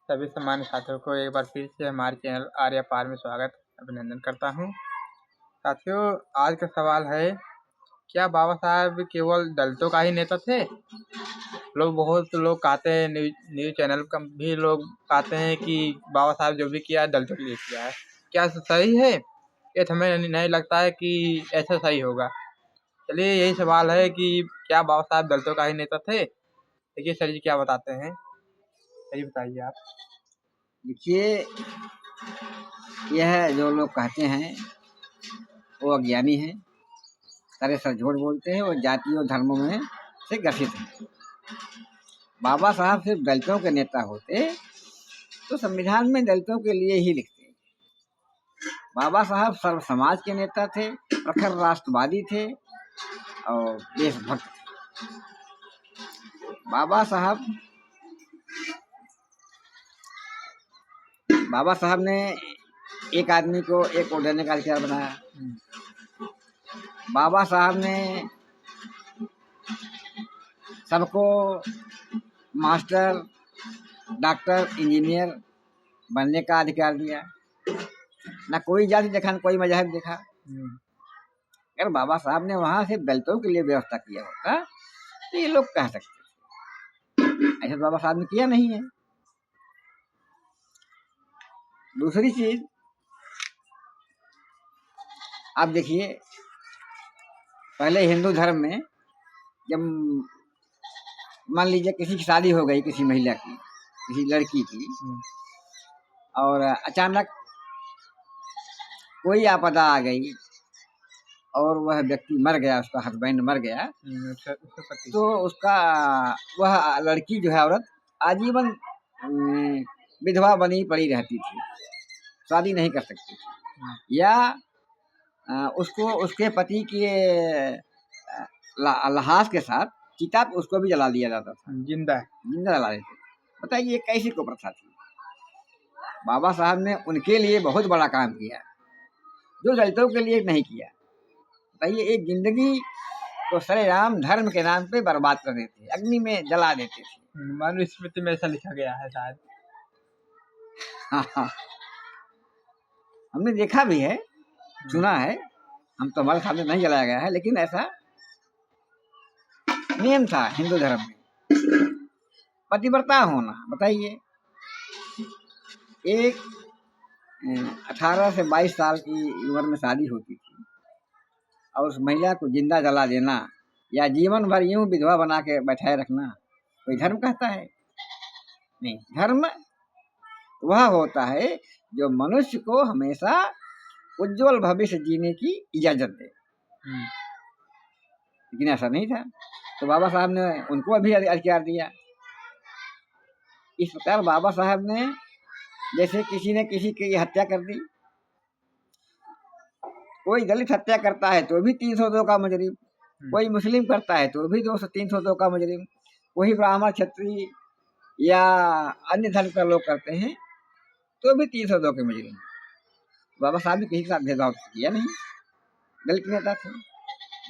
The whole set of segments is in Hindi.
सभी सम्मानित छात्रों को एक बार फिर से हमारे चैनल आर्या पार में स्वागत अभिनंदन करता हूँ। साथियों, आज का सवाल है, क्या बाबा साहब केवल दलितों का ही नेता थे? बहुत लोग कहते हैं, न्यूज चैनल का भी लोग कहते हैं कि बाबा साहब जो भी किया दलितों के लिए किया है। क्या सही है? ये तो हमें नहीं लगता है कि ऐसा सही होगा। चलिए, यही सवाल है कि क्या बाबा साहब दलितों का ही नेता थे? देखिए सर जी क्या बताते हैं, सही बताइए आप। देखिए, यह जो लोग कहते हैं वो अज्ञानी हैं, सरासर झूठ बोलते हैं और जाति और धर्मों में से ग्रसित हैं। बाबा साहब सिर्फ दलितों के नेता होते तो संविधान में दलितों के लिए ही लिखते। बाबा साहब सर्व समाज के नेता थे, प्रखर राष्ट्रवादी थे और देशभक्त थे। बाबा साहब ने एक आदमी को एक वोट देने का अधिकार बनाया। बाबा साहब ने सबको मास्टर, डॉक्टर, इंजीनियर बनने का अधिकार दिया। ना कोई जाति देखा, ना कोई मजहब देखा। अगर बाबा साहब ने वहां से दलितों के लिए व्यवस्था किया होता तो ये लोग कह सकते, ऐसा बाबा साहब ने किया नहीं है। दूसरी चीज, आप देखिए, पहले हिंदू धर्म में जब मान लीजिए किसी की शादी हो गई, किसी महिला की, किसी लड़की की, और अचानक कोई आपदा आ गई और वह व्यक्ति मर गया, उसका हस्बैंड मर गया, तो उसका वह लड़की जो है, औरत आजीवन विधवा बनी पड़ी रहती थी, शादी नहीं कर सकती थी। या उसको उसके पति के लहास के साथ चिता पे उसको भी जला दिया जाता था, जिंदा जला देते। बताइए कैसी को प्रथा थी? बाबा साहब ने उनके लिए बहुत बड़ा काम किया जो दलितों के लिए नहीं किया। बताइए, एक जिंदगी को सरेआम धर्म के नाम पे बर्बाद कर देते, अग्नि में जला देते थे। मनुस्मृति में ऐसा लिखा गया है शायद। हाँ, हमने देखा भी है, सुना है, हम तो हमारे सामने नहीं जलाया गया है, लेकिन ऐसा नियम था हिंदू धर्म में, पतिव्रता होना। बताइए, एक 18 से 22 साल की उम्र में शादी होती थी और उस महिला को जिंदा जला देना या जीवन भर यूं विधवा बना के बैठाए रखना कोई धर्म कहता है? नहीं। धर्म वह होता है जो मनुष्य को हमेशा उज्जवल भविष्य जीने की इजाजत दे। लेकिन ऐसा नहीं था, तो बाबा साहब ने उनको अभी अधिकार दिया। इस प्रकार बाबा साहब ने, जैसे किसी ने किसी की हत्या कर दी, कोई दलित हत्या करता है तो भी 302 का मुजरिम, कोई मुस्लिम करता है तो भी 302 का मुजरिम, कोई ब्राह्मण, क्षत्रिय या अन्य धर्म का लोग करते हैं तो भी 302 के मुजरिम। बाबा साहब ने किसी के साथ भेदभाव किया नहीं, दलित नेता थे।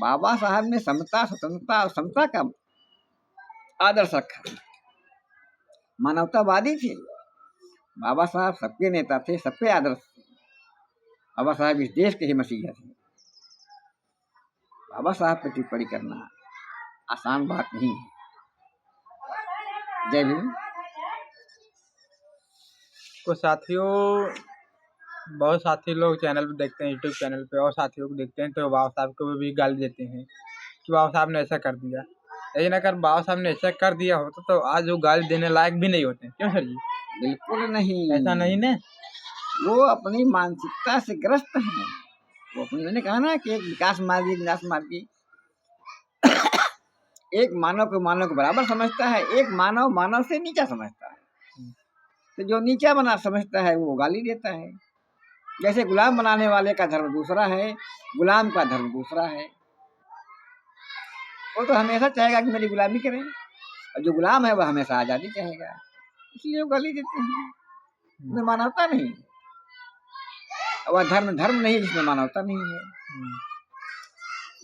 बाबा साहब ने समता, स्वतंत्रता और समता का आदर्श रखा, मानवतावादी थे। बाबा साहब सबके नेता थे, सबके आदर्श थे। बाबा साहब इस देश के ही मसीहा थे। बाबा साहब पर टिप्पणी करना आसान बात नहीं है। जय भीम। तो साथियों, बहुत साथी लोग चैनल पे देखते हैं, यूट्यूब चैनल पे, और साथियों को देखते हैं तो बाबा साहब को भी गाली देते हैं कि बाबा साहब ने ऐसा कर दिया। लेकिन अगर बाबा साहब ने ऐसा कर दिया होता तो आज वो गाली देने लायक भी नहीं होते। क्यों सर जी? बिल्कुल नहीं, ऐसा नहीं ना। वो अपनी मानसिकता से ग्रस्त हैं। वो अपनी, मैंने कहा ना कि एक विकास मार्गी एक मानव को मानव के बराबर समझता है, एक मानव मानव से नीचा समझता है। तो जो नीचा बना समझता है वो गाली देता है। जैसे गुलाम बनाने वाले का धर्म दूसरा है, गुलाम का धर्म दूसरा है। वो तो हमेशा चाहेगा कि मेरी गुलामी करें, और जो गुलाम है वह हमेशा आजादी चाहेगा, इसलिए वो गाली देते हैं। उसमें मानवता नहीं, वह धर्म नहीं जिसमें मानवता नहीं है।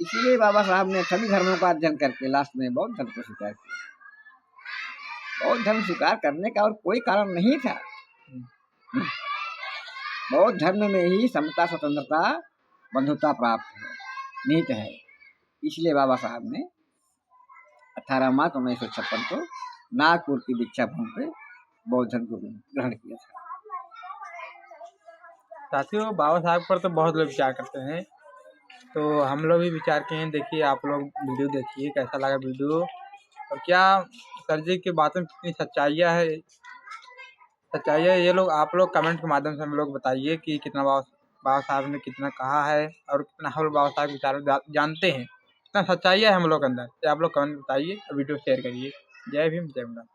इसलिए बाबा साहब ने सभी धर्मों का अध्ययन करके लास्ट में बौद्ध धर्म को स्वीकार किया। बौद्ध धर्म स्वीकार करने का और कोई कारण नहीं था। बौद्ध धर्म में ही समता, स्वतंत्रता, बंधुता प्राप्त है, निहित है। इसलिए बाबा साहब ने 18 मार्च 1956 को नागपुर की दीक्षा भूमि पे बौद्ध धर्म को ग्रहण किया था। साथियों, बाबा साहब पर तो बहुत लोग विचार करते हैं, तो हम लोग भी विचार किए हैं। देखिए, आप लोग वीडियो देखिए, कैसा लगा वीडियो, और क्या सर जी की बातों में कितनी सच्चाइयाँ है, ये लोग आप लोग कमेंट के माध्यम से हम लोग बताइए कि कितना बाबा साहब ने कितना कहा है और कितना हम लोग बाबा साहब के विचार जानते हैं, कितना सच्चाइयाँ है हम लोग के अंदर। ये आप लोग कमेंट बताइए और वीडियो शेयर करिए। जय भीम, जय भारत।